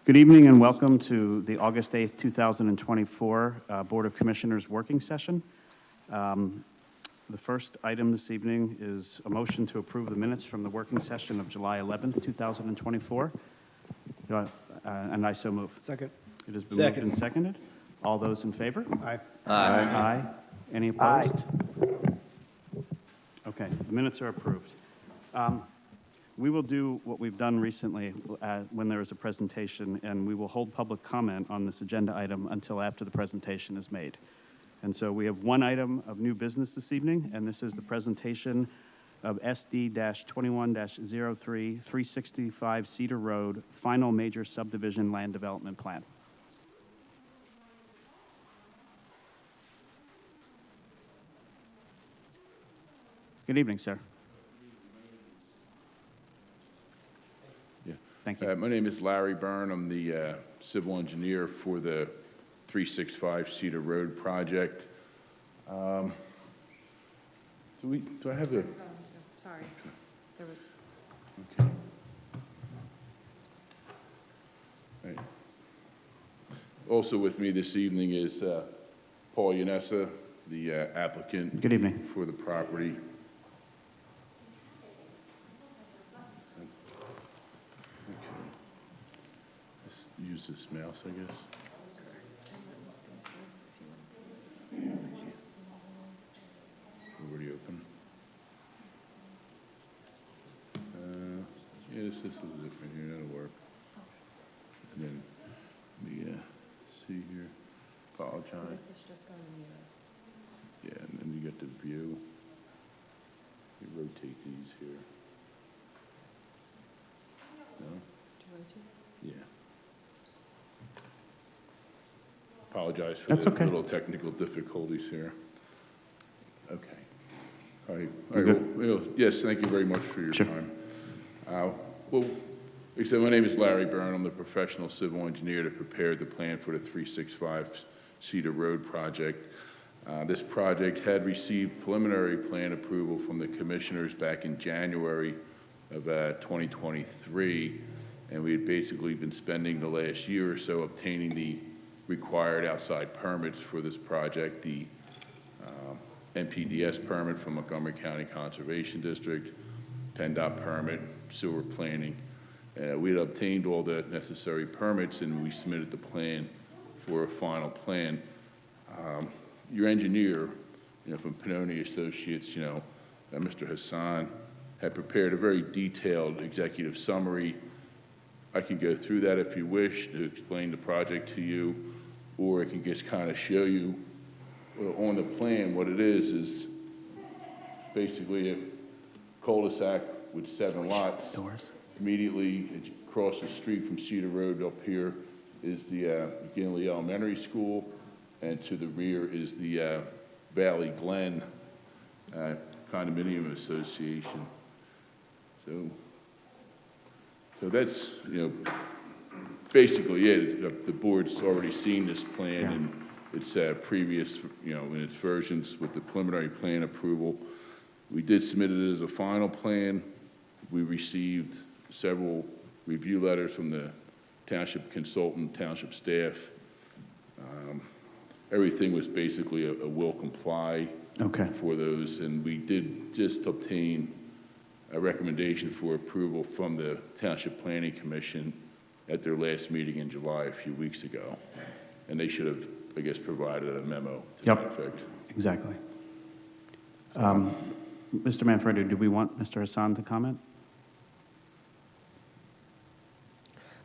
Good evening and welcome to the August 8th, 2024 Board of Commissioners working session. The first item this evening is a motion to approve the minutes from the working session of July 11th, 2024. And I so move. Second. It has been moved and seconded. All those in favor? Aye. Aye. Any opposed? Okay, the minutes are approved. We will do what we've done recently when there is a presentation, and we will hold public comment on this agenda item until after the presentation is made. And so we have one item of new business this evening, and this is the presentation of SD-21-03 365 Cedar Road Final Major Subdivision Land Development Plan. Good evening, sir. Yeah. Thank you. My name is Larry Byrne. I'm the civil engineer for the 365 Cedar Road project. Do I have the? Sorry, there was. Okay. Right. Also with me this evening is Paul Yanessa, the applicant. Good evening. For the property. Use this mouse, I guess. Already open. Yeah, this is different here. That'll work. And then we see here. Apologize. So this is just going to mirror. Yeah, and then you get the view. You rotate these here. No? Do you want to? Yeah. Apologize for That's the okay. little technical difficulties here. Okay. All right. You're good? Well, yes, thank you very much for your Sure. time. Well, like I said, my name is Larry Byrne. I'm the professional civil engineer that prepared the plan for the 365 Cedar Road project. This project had received preliminary plan approval from the commissioners back in January of 2023, and we had basically been spending the last year or so obtaining the required outside permits for this project, the NPDES permit from Montgomery County Conservation District, PennDOT permit, sewer planning. We had obtained all the necessary permits and we submitted the plan for a final plan. Your engineer, from Pannoni Associates, Mr. Hassan, had prepared a very detailed executive summary. I can go through that if you wish to explain the project to you, or I can just kind of show you on the plan what it is basically a cul-de-sac with 7 lots. Doors. Immediately across the street from Cedar Road up here is the McGinley Elementary School, and to the rear is the Valley Glen Condominium Association. So that's, basically it. The board's already seen this plan and its previous, in its versions with the preliminary plan approval. We did submit it as a final plan. We received several review letters from the township consultant, township staff. Everything was basically a will comply for those, and we did just obtain a recommendation for approval from the Township Planning Commission at their last meeting in July a few weeks ago. And they should have, I guess, provided a memo to that effect. Exactly. Mr. Manfredo, do we want Mr. Hassan to comment?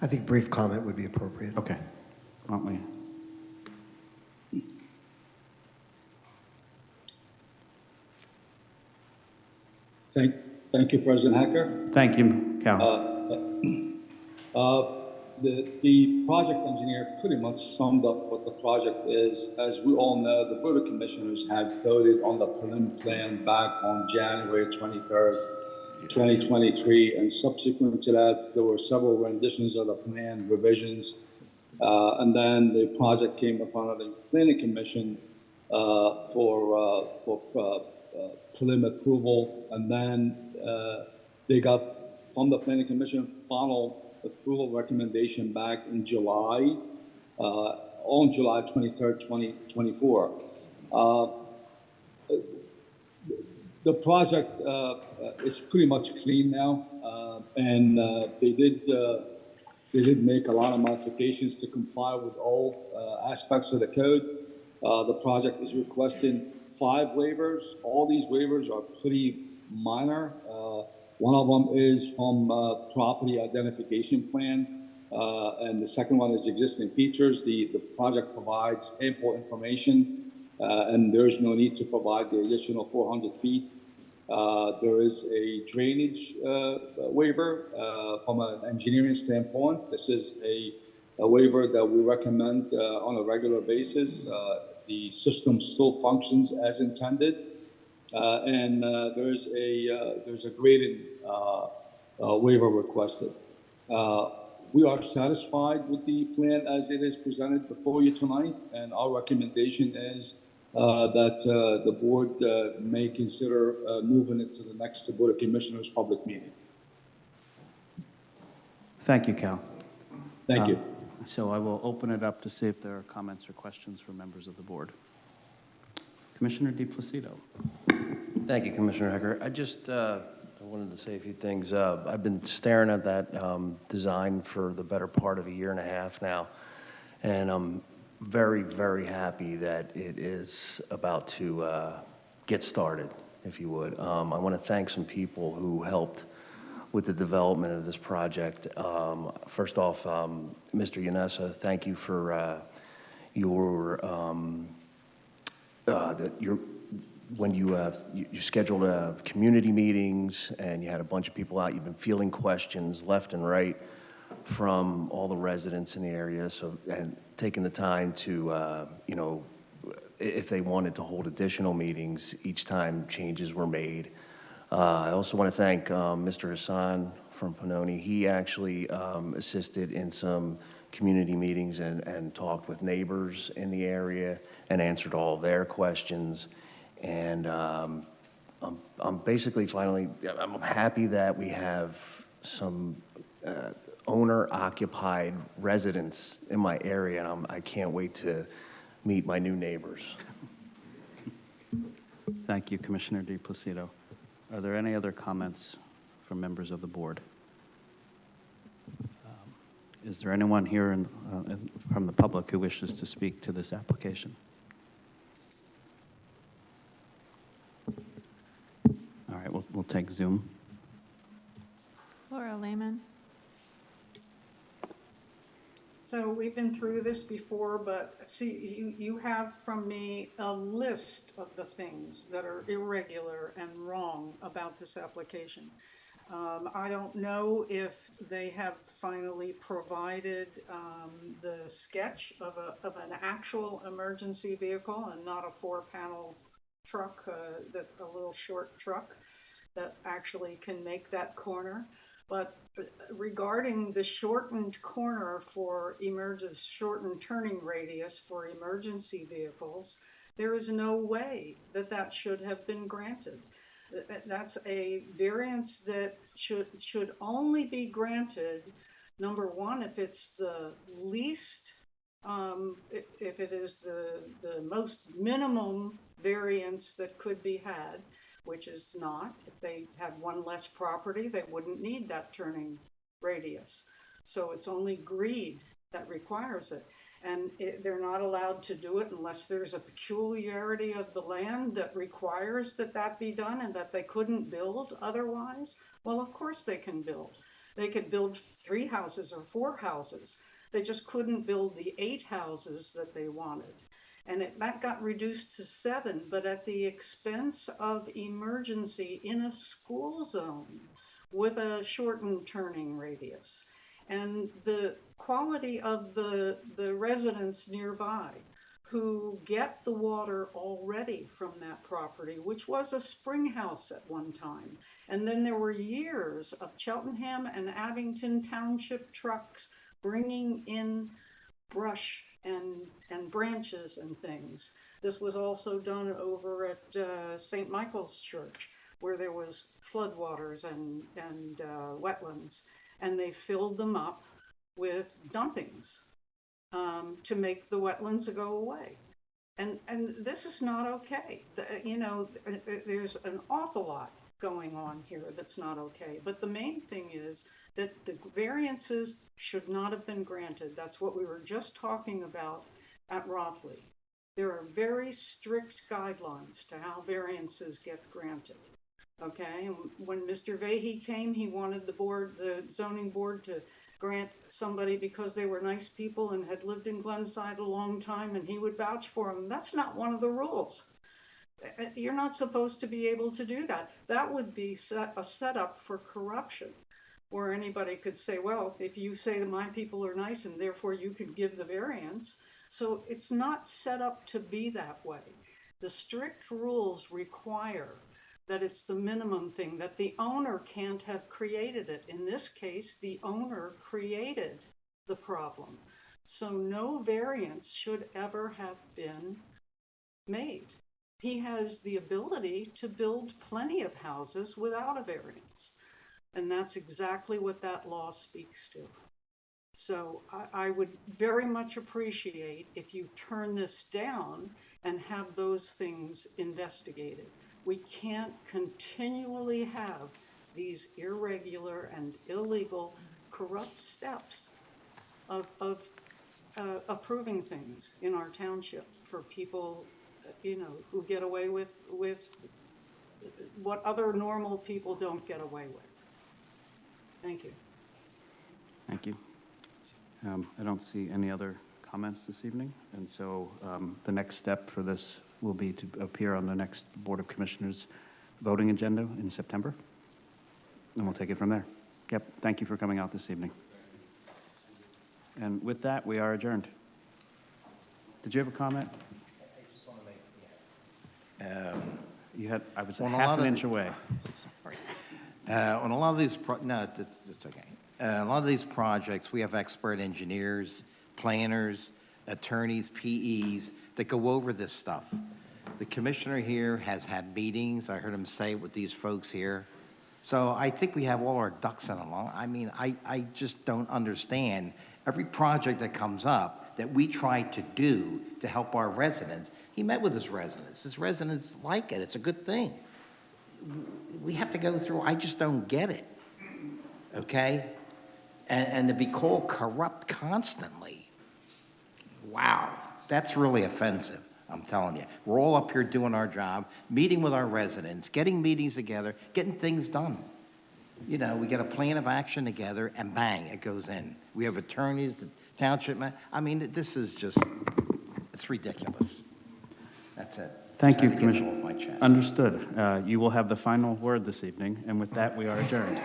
I think brief comment would be appropriate. Okay. Why don't we? Thank you, President Hacker. Thank you, Cal. The project engineer pretty much summed up what the project is. As we all know, the Board of Commissioners had voted on the prelim plan back on January 23rd, 2023, and subsequent to that, there were several renditions of the plan, revisions, and then the project came in front of the Planning Commission for prelim approval, and then they got from the Planning Commission final approval recommendation back in July, on July 23rd, 2024. The project is pretty much clean now, and they did make a lot of modifications to comply with all aspects of the code. The project is requesting 5 waivers. All these waivers are pretty minor. One of them is from property identification plan, and the second one is existing features. The project provides ample information, and there is no need to provide the additional 400 feet. There is a drainage waiver from an engineering standpoint. This is a waiver that we recommend on a regular basis. The system still functions as intended, and there's a grading waiver requested. We are satisfied with the plan as it is presented before you tonight, and our recommendation is that the board may consider moving it to the next Board of Commissioners public meeting. Thank you, Cal. Thank you. So I will open it up to see if there are comments or questions from members of the board. Commissioner DePlacido. Thank you, Commissioner Hecker. I just wanted to say a few things. I've been staring at that design for the better part of a year and a half now, and I'm very, very happy that it is about to get started, if you would. I want to thank some people who helped with the development of this project. First off, Mr. Yanessa, thank you for when you scheduled community meetings and you had a bunch of people out. You've been fielding questions left and right from all the residents in the area, and taking the time to, if they wanted to hold additional meetings each time changes were made. I also want to thank Mr. Hassan from Panoni. He actually assisted in some community meetings and talked with neighbors in the area and answered all their questions. And I'm basically I'm happy that we have some owner-occupied residents in my area, and I can't wait to meet my new neighbors. Thank you, Commissioner DePlacido. Are there any other comments from members of the board? Is there anyone here from the public who wishes to speak to this application? All right, we'll take Zoom. Laura Lehman. So we've been through this before, but see, you have from me a list of the things that are irregular and wrong about this application. I don't know if they have finally provided the sketch of an actual emergency vehicle and not a 4-panel truck, a little short truck that actually can make that corner. But regarding the shortened corner for shortened turning radius for emergency vehicles, there is no way that should have been granted. That's a variance that should only be granted, number one, if it's the least, if it is the most minimum variance that could be had, which is not. If they had one less property, they wouldn't need that turning radius. So it's only greed that requires it. And they're not allowed to do it unless there's a peculiarity of the land that requires that be done and that they couldn't build otherwise. Well, of course they can build. They could build 3 houses or 4 houses. They just couldn't build the 8 houses that they wanted. And that got reduced to 7, but at the expense of emergency in a school zone with a shortened turning radius. And the quality of the residents nearby who get the water already from that property, which was a spring house at one time. And then there were years of Cheltenham and Abington Township trucks bringing in brush and branches and things. This was also done over at St. Michael's Church, where there was floodwaters and wetlands. and they filled them up with dumpings to make the wetlands go away. And this is not okay. You know, there's an awful lot going on here that's not okay. But the main thing is that the variances should not have been granted. That's what we were just talking about at Rothley. There are very strict guidelines to how variances get granted. Okay, and when Mr. Vahey came, he wanted the zoning board to grant somebody because they were nice people and had lived in Glenside a long time, and he would vouch for them. That's not one of the rules. You're not supposed to be able to do that. That would be a setup for corruption, where anybody could say, well, if you say that my people are nice and therefore you could give the variance. So it's not set up to be that way. The strict rules require that it's the minimum thing, that the owner can't have created it. In this case, the owner created the problem. So no variance should ever have been made. He has the ability to build plenty of houses without a variance. And that's exactly what that law speaks to. So I would very much appreciate if you turn this down and have those things investigated. We can't continually have these irregular and illegal, corrupt steps of approving things in our township for people, you know, who get away with what other normal people don't get away with. Thank you. Thank you. I don't see any other comments this evening, and so the next step for this will be to appear on the next Board of Commissioners voting agenda in September, and we'll take it from there. Yep, thank you for coming out this evening. And with that, we are adjourned. Did you have a comment? I just want to make, You had, I was On a half lot an of inch away. sorry. On a lot of these, no, that's okay. A lot of these projects, we have expert engineers, planners, attorneys, PEs that go over this stuff. The commissioner here has had meetings. I heard him say it with these folks here. So I think we have all our ducks in a line. I mean, I just don't understand every project that comes up that we try to do to help our residents. He met with his residents. His residents like it. It's a good thing. We have to go through, I just don't get it, okay? And to be called corrupt constantly, wow, that's really offensive, I'm telling you. We're all up here doing our job, meeting with our residents, getting meetings together, getting things done. You know, we get a plan of action together, and bang, it goes in. We have attorneys, the township, I mean, this is just, it's ridiculous. That's it. Thank you, Just had to get it Commissioner. off my chest. Understood. You will have the final word this evening, and with that, we are adjourned.